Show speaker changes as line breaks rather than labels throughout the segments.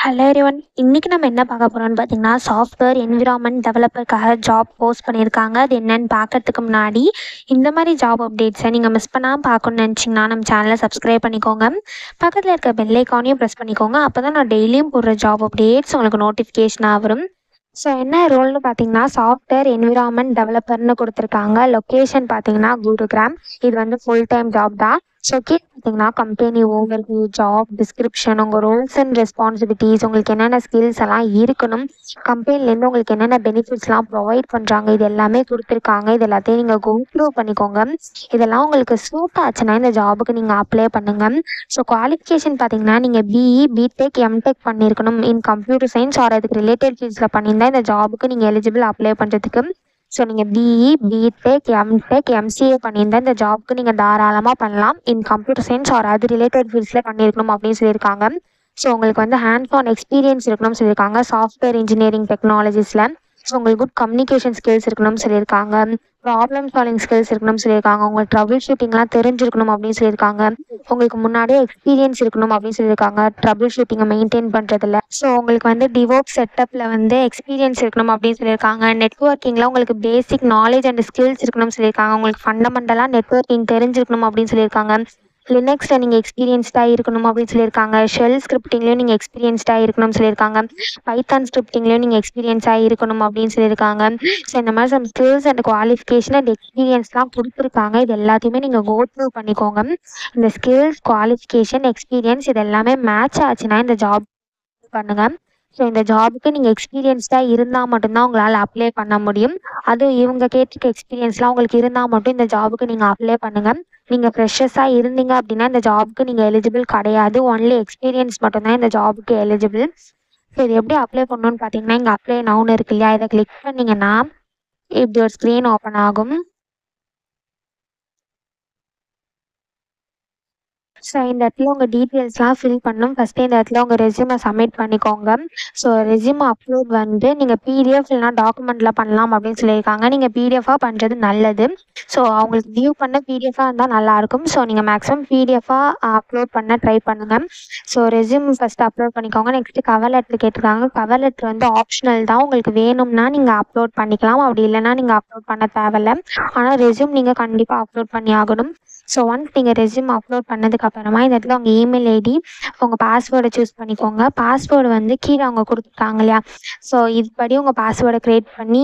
Hello everyone. இன்னைக்கு நம்ம என்ன பார்க்க போறோம்னு பார்த்தீங்கன்னா, சாஃப்ட்வேர் என்விரான்மென்ட் டெவலப்பருக்காக ஜாப் போஸ்ட் பண்ணியிருக்காங்க. அது என்னன்னு பார்க்கறதுக்கு முன்னாடி, இந்த மாதிரி ஜாப் அப்டேட்ஸை நீங்கள் மிஸ் பண்ணாமல் பார்க்கணும்னு நினச்சிங்கன்னா நம்ம சேனலை சப்ஸ்கிரைப் பண்ணிக்கோங்க. பக்கத்தில் இருக்க பெல் ஐக்கானையும் ப்ரெஸ் பண்ணிக்கோங்க. அப்போ தான் நான் டெய்லியும் போடுற ஜாப் அப்டேட்ஸ் உங்களுக்கு நோட்டிஃபிகேஷனாக வரும். ஸோ என்ன ரோல்னு பார்த்தீங்கன்னா, சாஃப்ட்வேர் என்விரான்மென்ட் டெவலப்பர்னு கொடுத்துருக்காங்க. லொக்கேஷன் பார்த்தீங்கன்னா குருகிராம். இது வந்து ஃபுல் டைம் ஜாப் தான். ஸோ கீழே பார்த்தீங்கன்னா கம்பெனி ஓவர்வியூ, ஜாப் டிஸ்கிரிப்ஷன், உங்கள் ரோல்ஸ் அண்ட் ரெஸ்பான்சிபிலிட்டிஸ், உங்களுக்கு என்னென்ன ஸ்கில்ஸ் எல்லாம் இருக்கணும், கம்பெனிலேருந்து உங்களுக்கு என்னென்ன பெனிஃபிட்ஸ்லாம் ப்ரொவைட் பண்ணுறாங்க, இது எல்லாமே கொடுத்துருக்காங்க. இது எல்லாத்தையும் நீங்கள் கோ த்ரூ பண்ணிக்கோங்க. இதெல்லாம் உங்களுக்கு சூட் ஆச்சுன்னா இந்த ஜாபுக்கு நீங்கள் அப்ளை பண்ணுங்கள். ஸோ குவாலிஃபிகேஷன் பார்த்தீங்கன்னா நீங்கள் பிஇ, பிடெக், எம்டெக் பண்ணியிருக்கணும் இன் கம்ப்யூட்டர் சயின்ஸ் ஆர் அதுக்கு ரிலேட்டட் ஃபீல்ட்ஸில் பண்ணியிருந்தால் இந்த ஜாபுக்கு நீங்கள் எலிஜிபிள் அப்ளை பண்ணுறதுக்கு. ஸோ நீங்கள் பிஇ, பிடெக், எம்டெக், எம்சிஏ பண்ணியிருந்தால் இந்த ஜாப்க்கு நீங்கள் தாராளமாக பண்ணலாம். இன் கம்ப்யூட்டர் சயின்ஸ் ஆர் அது ரிலேட்டட் ஃபீல்ட்ஸில் பண்ணியிருக்கணும் அப்படின்னு சொல்லியிருக்காங்க. ஸோ உங்களுக்கு வந்து ஹேண்ட்ஸ் ஆன் எக்ஸ்பீரியன்ஸ் இருக்கணும்னு சொல்லியிருக்காங்க சாஃப்ட்வேர் இன்ஜினியரிங் டெக்னாலஜிஸில். ஸோ உங்களுக்கு குட் கம்யூனிகேஷன் ஸ்கில்ஸ் இருக்கணும்னு சொல்லியிருக்காங்க. ப்ராப்ளம் சால்விங் ஸ்கில்ஸ் இருக்கணும்னு சொல்லியிருக்காங்க. உங்களுக்கு ட்ரபிள் ஷூட்டிங்லாம் தெரிஞ்சிருக்கணும் அப்படின்னு சொல்லியிருக்காங்க. உங்களுக்கு முன்னாடியே எக்ஸ்பீரியன்ஸ் இருக்கணும் அப்படின்னு சொல்லியிருக்காங்க ட்ரபிள் ஷூட்டிங்கை மெயின்டைன் பண்ணுறதுல. ஸோ உங்களுக்கு வந்து டிவோப் செட்டப்பில் வந்து எக்ஸ்பீரியன்ஸ் இருக்கணும் அப்படின்னு சொல்லியிருக்காங்க. நெட்வொர்க்கிங்கில் உங்களுக்கு பேசிக் நாலேஜ் அண்ட் ஸ்கில்ஸ் இருக்கணும்னு சொல்லியிருக்காங்க. உங்களுக்கு ஃபண்டமெண்டலாக நெட்வொர்க்கிங் தெரிஞ்சிருக்கணும் அப்படின்னு சொல்லியிருக்காங்க. லினக்ஸில் நீங்கள் எக்ஸ்பீரியன்ஸ்டாக இருக்கணும் அப்படின்னு சொல்லியிருக்காங்க. ஷெல் ஸ்கிரிப்டிங்லேயும் நீங்கள் எக்ஸ்பீரியன்ஸ்டாக இருக்கணும்னு சொல்லியிருக்காங்க. பைத்தான் ஸ்கிரிப்டிங்லேயும் நீங்கள் எக்ஸ்பீரியன்ஸாக இருக்கணும் அப்படின்னு சொல்லியிருக்காங்க. ஸோ இந்த மாதிரி some skills and qualification and எக்ஸ்பீரியன்ஸ்லாம் கொடுத்துருக்காங்க. இது எல்லாத்தையுமே நீங்கள் கோ த்ரூ பண்ணிக்கோங்க. இந்த ஸ்கில்ஸ், குவாலிஃபிகேஷன், எக்ஸ்பீரியன்ஸ் இது எல்லாமே மேட்ச் ஆச்சுன்னா இந்த ஜாப் பண்ணுங்கள். ஸோ இந்த ஜாபுக்கு நீங்கள் எக்ஸ்பீரியன்ஸ்டாக இருந்தால் மட்டும்தான் உங்களால் அப்ளை பண்ண முடியும். அதுவும் இவங்க கேட்டிருக்க எக்ஸ்பீரியன்ஸ்லாம் உங்களுக்கு இருந்தால் மட்டும் இந்த ஜாபுக்கு நீங்கள் அப்ளை பண்ணுங்கள். நீங்கள் ஃப்ரெஷர்ஸாக இருந்தீங்க அப்படின்னா இந்த ஜாபுக்கு நீங்கள் எலிஜிபிள் கிடையாது. ஒன்லி எக்ஸ்பீரியன்ஸ் மட்டும்தான் இந்த ஜாபுக்கு எலிஜிபிள். ஸோ இது எப்படி அப்ளை பண்ணணும்னு பார்த்தீங்கன்னா, இங்கே அப்ளை நவுன்னு இருக்கு இல்லையா, இதை கிளிக் பண்ணிங்கன்னா இப்படி ஒரு ஸ்க்ரீன் ஓப்பன் ஆகும். ஸோ இந்த இடத்துல உங்கள் டீட்டெயில்ஸ்லாம் ஃபில் பண்ணணும். ஃபஸ்ட்டு இந்த இடத்துல உங்கள் ரெஸ்யூமை சப்மிட் பண்ணிக்கோங்க. ஸோ ரெஸ்யூமை அப்லோட் வந்து நீங்கள் பிடிஎஃப் இல்லைனா டாக்குமெண்ட்டில் பண்ணலாம் அப்படின்னு சொல்லியிருக்காங்க. நீங்கள் பிடிஎஃபாக பண்ணுறது நல்லது. ஸோ அவங்களுக்கு வியூ பண்ண பிடிஎஃபாக இருந்தால் நல்லாயிருக்கும். ஸோ நீங்கள் மேக்ஸிமம் பிடிஎஃபாக அப்லோட் பண்ண ட்ரை பண்ணுங்கள். ஸோ ரெஸ்யூம் ஃபஸ்ட்டு அப்லோட் பண்ணிக்கோங்க. நெக்ஸ்ட்டு கவர் லெட்ரு கேட்டிருக்காங்க. கவர் லெட்ரு வந்து ஆப்ஷனல் தான். உங்களுக்கு வேணும்னா நீங்கள் அப்லோட் பண்ணிக்கலாம். அப்படி இல்லைனா நீங்கள் அப்லோட் பண்ண தேவையில்லை. ஆனால் ரெஸ்யூம் நீங்கள் கண்டிப்பாக அப்லோட் பண்ணி ஆகணும். ஸோ ஒன்ஸ் நீங்கள் ரெஸ்யூம் அப்லோட் பண்ணதுக்கப்புறமா இந்த இடத்துல உங்கள் இமெயில் ஐடி, உங்கள் பாஸ்வேர்டை சூஸ் பண்ணிக்கோங்க. பாஸ்வேர்டு வந்து கீழே அவங்க கொடுத்துருக்காங்க இல்லையா, ஸோ இதுபடி உங்கள் பாஸ்வேர்டை க்ரியேட் பண்ணி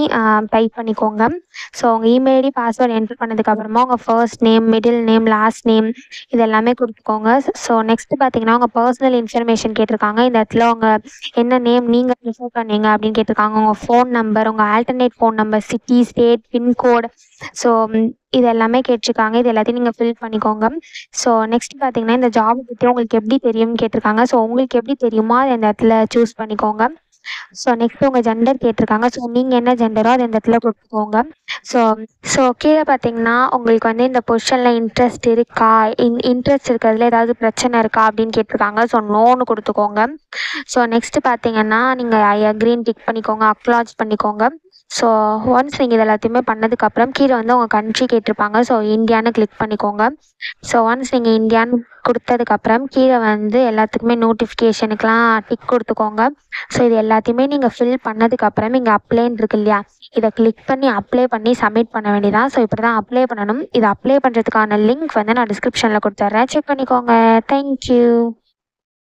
டைப் பண்ணிக்கோங்க. ஸோ உங்கள் இமெயில் ஐடி, பாஸ்வேர்டு என்ட்ரு பண்ணதுக்கப்புறமா உங்கள் first name, middle name, last name இது எல்லாமே கொடுத்துக்கோங்க. ஸோ நெக்ஸ்ட்டு பார்த்தீங்கன்னா உங்கள் பர்சனல் இன்ஃபர்மேஷன் கேட்டிருக்காங்க. இந்த இடத்துல உங்கள் என்ன நேம் நீங்கள் ப்ரிஃபர் பண்ணீங்க அப்படின்னு கேட்டிருக்காங்க. உங்கள் ஃபோன் நம்பர், உங்கள் alternate phone number, city, state, pincode, so இது எல்லாமே கேட்டிருக்காங்க. இது எல்லாத்தையும் நீங்கள் ஃபில் பண்ணிக்கோங்க. ஸோ நெக்ஸ்ட் பார்த்தீங்கன்னா இந்த ஜாப் பற்றி உங்களுக்கு எப்படி தெரியும்னு கேட்டிருக்காங்க. ஸோ உங்களுக்கு எப்படி தெரியுமோ அதை இந்த இடத்துல சூஸ் பண்ணிக்கோங்க. ஸோ நெக்ஸ்ட் உங்கள் ஜெண்டர் கேட்டிருக்காங்க. ஸோ நீங்கள் என்ன ஜெண்டரோ அதை இந்த இடத்துல கொடுத்துக்கோங்க. ஸோ ஸோ கீழே பார்த்தீங்கன்னா உங்களுக்கு வந்து இந்த பொசிஷனில் இன்ட்ரெஸ்ட் இருக்கா, இன்ட்ரெஸ்ட் இருக்கிறதுல ஏதாவது பிரச்சனை இருக்கா அப்படின்னு கேட்டிருக்காங்க. ஸோ நோன்னு கொடுத்துக்கோங்க. ஸோ நெக்ஸ்ட்டு பார்த்தீங்கன்னா நீங்கள் ஐ அக்ரீன் டிக் பண்ணிக்கோங்க, அக்னாலஜ் பண்ணிக்கோங்க. ஸோ ஒன்ஸ் நீங்கள் இது எல்லாத்தையுமே பண்ணதுக்கப்புறம் கீழே வந்து உங்கள் கண்ட்ரி கேட்டிருப்பாங்க. ஸோ இந்தியான்னு கிளிக் பண்ணிக்கோங்க. ஸோ ஒன்ஸ் நீங்கள் இந்தியான்னு கொடுத்ததுக்கப்புறம் கீழே வந்து எல்லாத்துக்குமே நோட்டிஃபிகேஷனுக்கெலாம் டிக் கொடுத்துக்கோங்க. ஸோ இது எல்லாத்தையுமே நீங்கள் ஃபில் பண்ணதுக்கப்புறம் இங்கே அப்ளைன்னு இருக்கு இல்லையா, இதை கிளிக் பண்ணி அப்ளை பண்ணி சப்மிட் பண்ண வேண்டியதான். ஸோ இப்படி தான் அப்ளை பண்ணணும். இதை அப்ளை பண்ணுறதுக்கான லிங்க் வந்து நான் டிஸ்கிரிப்ஷனில் கொடுத்துட்றேன், செக் பண்ணிக்கோங்க. தேங்க்யூ.